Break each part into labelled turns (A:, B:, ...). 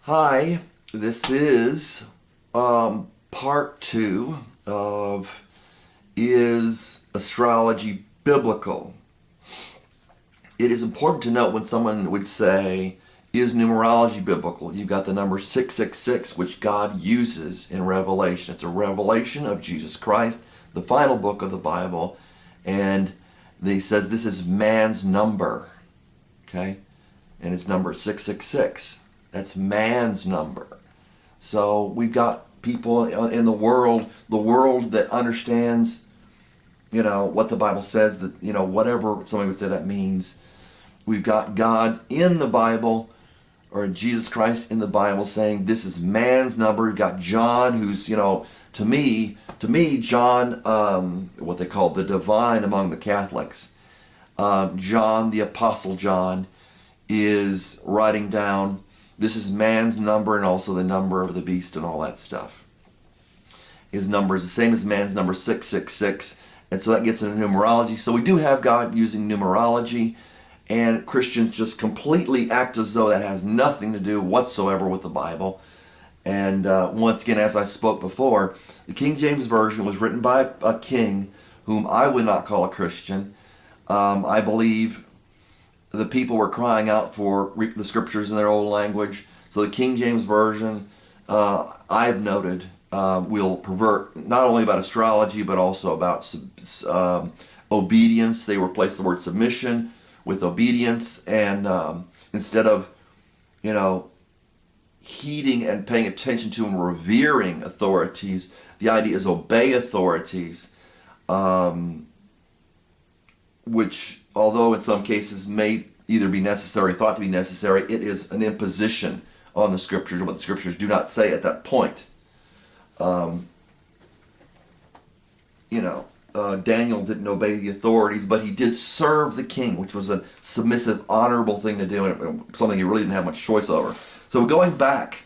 A: Hi, this is part two of Is Astrology Biblical? It is important to note when someone would say, is numerology biblical? You've got the number 666, which God uses in Revelation. It's a revelation of Jesus Christ, the final book of the Bible, and he says this is man's number, okay? And it's number 666. That's man's number. So we've got people in the world that understands, what the Bible says, that, whatever somebody would say that means. We've got God in the Bible, or Jesus Christ in the Bible, saying this is man's number. We've got John, who's, to me, John, what they call the divine among the Catholics. John, the Apostle John, is writing down this is man's number and also the number of the beast and all that stuff. His number is the same as man's number 666, and so that gets into numerology. So we do have God using numerology, and Christians just completely act as though that has nothing to do whatsoever with the Bible. And once again, as I spoke before, the King James Version was written by a king whom I would not call a Christian. I believe the people were crying out for the scriptures in their old language. So the King James Version, I've noted, will pervert not only about astrology, but also about obedience. They replace the word submission with obedience. And instead of, heeding and paying attention to and revering authorities, the idea is obey authorities, which, although in some cases may either be necessary, thought to be necessary, it is an imposition on the scriptures, what the scriptures do not say at that point. Daniel didn't obey the authorities, but he did serve the king, which was a submissive, honorable thing to do, and something he really didn't have much choice over. So going back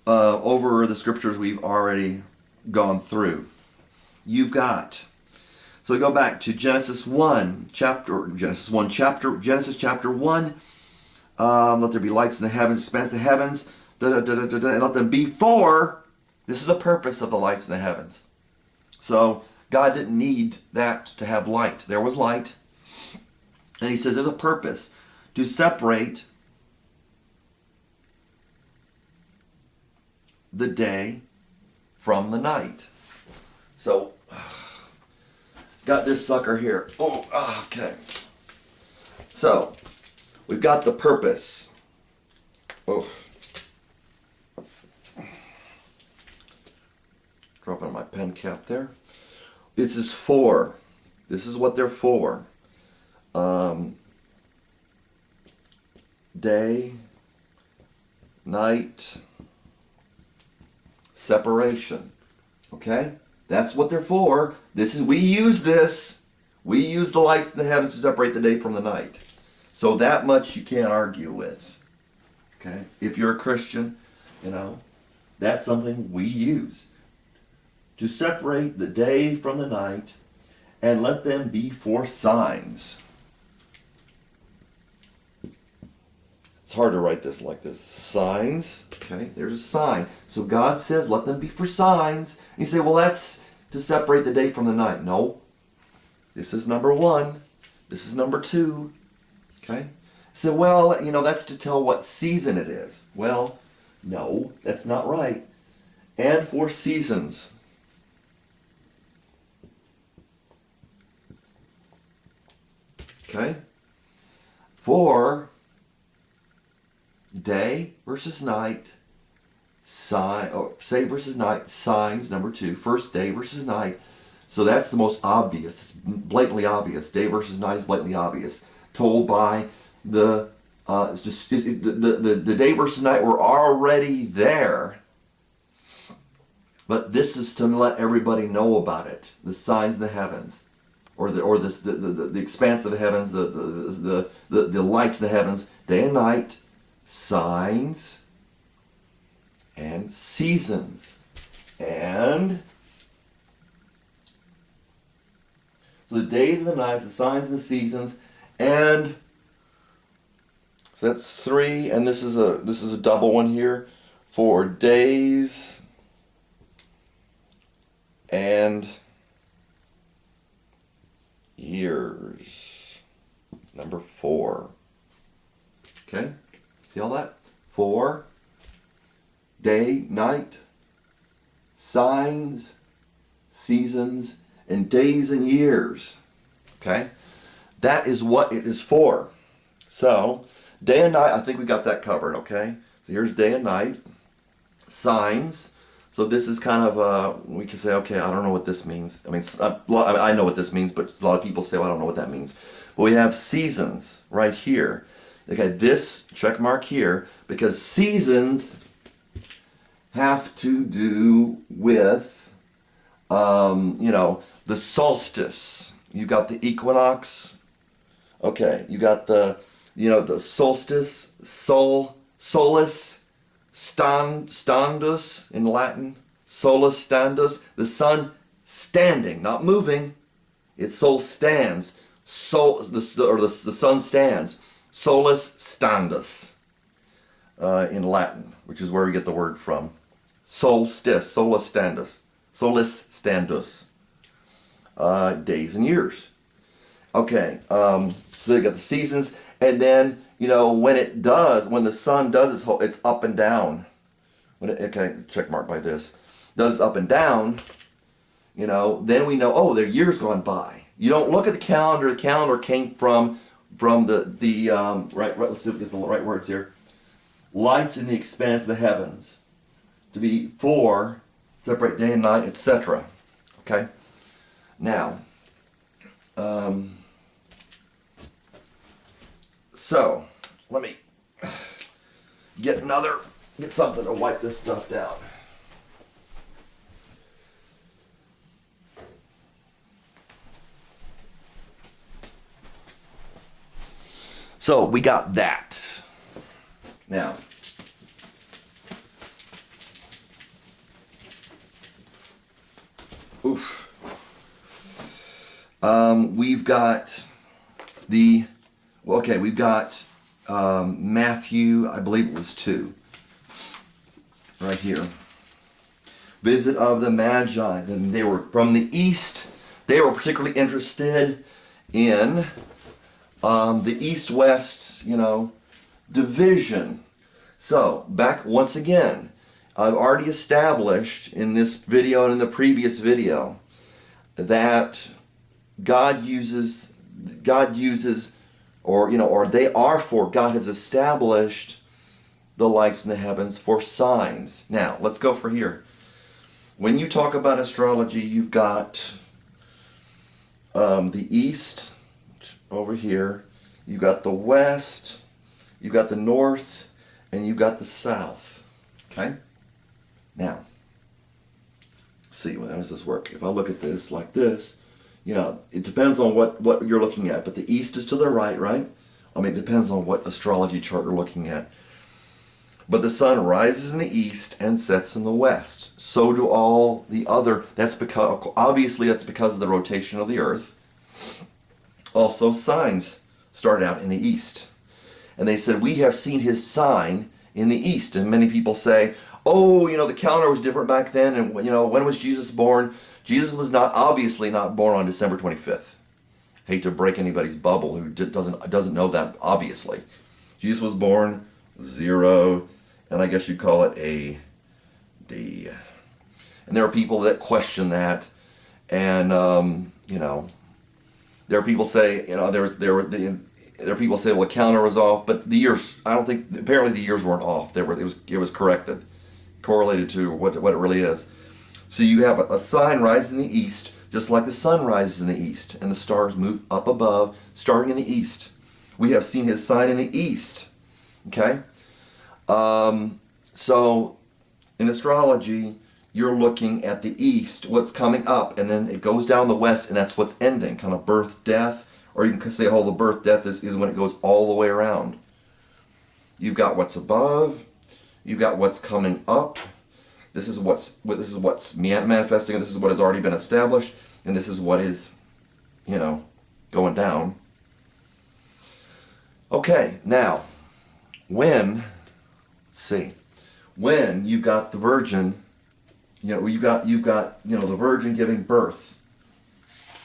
A: over the scriptures we've already gone through, so we go back to Genesis chapter 1. Let there be lights in the heavens, expanse the heavens, and let them be for. This is the purpose of the lights in the heavens. So God didn't need that to have light. There was light. And he says there's a purpose to separate the day from the night. So got this sucker here. Oh, okay. So, we've got the purpose. Dropping my pen cap there. This is for. This is what they're for. Day, night, separation. Okay? That's what they're for. We use this. We use the lights in the heavens to separate the day from the night. So that much you can't argue with. Okay? If you're a Christian, that's something we use. To separate the day from the night and let them be for signs. It's hard to write this like this. Signs. Okay, there's a sign. So God says, let them be for signs. And you say, well, that's to separate the day from the night. No. This is number 1. This is number 2. Okay? So, well, that's to tell what season it is. Well, no, that's not right. And for seasons. Okay? For day versus night, say versus night, signs, number 2, first day versus night. So that's the most obvious. It's blatantly obvious. Day versus night is blatantly obvious. Told by the day versus night were already there. But this is to let everybody know about it. The signs in the heavens, or the expanse of the heavens, the lights in the heavens, day and night, signs and seasons. And so the days and the nights, the signs and the seasons, and So that's 3, and this is a double one here for days and years. Number 4. Okay? See all that? 4, day, night, signs, seasons, and days and years. Okay? That is what it is for. So, day and night, I think we got that covered, okay? So here's day and night. Signs. So this is kind of, we can say, okay, I don't know what this means. I mean, I know what this means, but a lot of people say, well, I don't know what that means. But we have seasons right here. Okay, this check mark here, because seasons have to do with, the solstice. You got the equinox. Okay, you got the solstice, solus standus in Latin. Solus standus, the sun standing, not moving. Its soul stands. The sun stands. Solus standus in Latin, which is where we get the word from. Solstice, solus standus. Solus standus. Days and years. Okay, so they got the seasons, and then when the sun does it's up and down. Okay, check mark by this. Does up and down, then we know, oh, their year's gone by. You don't look at the calendar. The calendar came from the right. Let's see if we get the right words here. Lights in the expanse of the heavens, to be for separate day and night, etc. Okay. Now, so let me get something to wipe this stuff down. So we got that. Now, we've got we've got Matthew, I believe it was 2, right here. Visit of the Magi. And they were from the east. They were particularly interested in the east-west, division. So, back once again, I've already established in this video and in the previous video that God has established the lights in the heavens for signs. Now, let's go for here. When you talk about astrology, you've got the east over here, you've got the west, you've got the north, and you've got the south. Okay? Now, see, how does this work? If I look at this like this, it depends on what you're looking at, but the east is to the right, right? I mean, it depends on what astrology chart you're looking at. But the sun rises in the east and sets in the west. So do all the other. Obviously that's because of the rotation of the earth. Also, signs start out in the east. And they said, we have seen his sign in the east. And many people say, oh, the calendar was different back then. And, when was Jesus born? Jesus was obviously not born on December 25th. Hate to break anybody's bubble who doesn't know that, obviously. Jesus was born 0, and I guess you'd call it AD. And there are people that question that. And, there are people say, there are people say, well, the calendar was off, but the years, apparently the years weren't off. It was corrected, correlated to what it really is. So you have a sign rising in the east, just like the sun rises in the east, and the stars move up above, starting in the east. We have seen his sign in the east. Okay? So in astrology, you're looking at the east, what's coming up, and then it goes down the west, and that's what's ending, kind of birth, death, or you can say, oh, the birth, death is when it goes all the way around. You've got what's above, you've got what's coming up. This is what's manifesting, and this is what has already been established, and this is what is, going down. Okay, now, when, let's see, when you've got the virgin, you've got the virgin giving birth,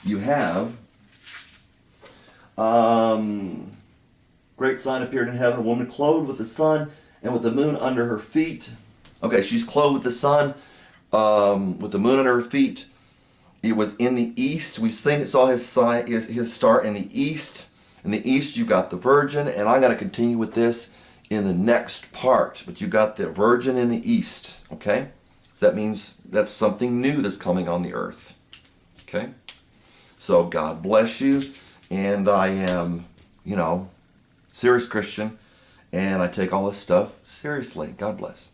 A: you have great sign appeared in heaven, a woman clothed with the sun and with the moon under her feet. Okay, she's clothed with the sun, with the moon under her feet. It was in the east. We saw his star in the east. In the east, you got the virgin, and I'm going to continue with this in the next part. But you got the virgin in the east, okay? So that means that's something new that's coming on the earth, okay? So God bless you, and I am, serious Christian, and I take all this stuff seriously. God bless.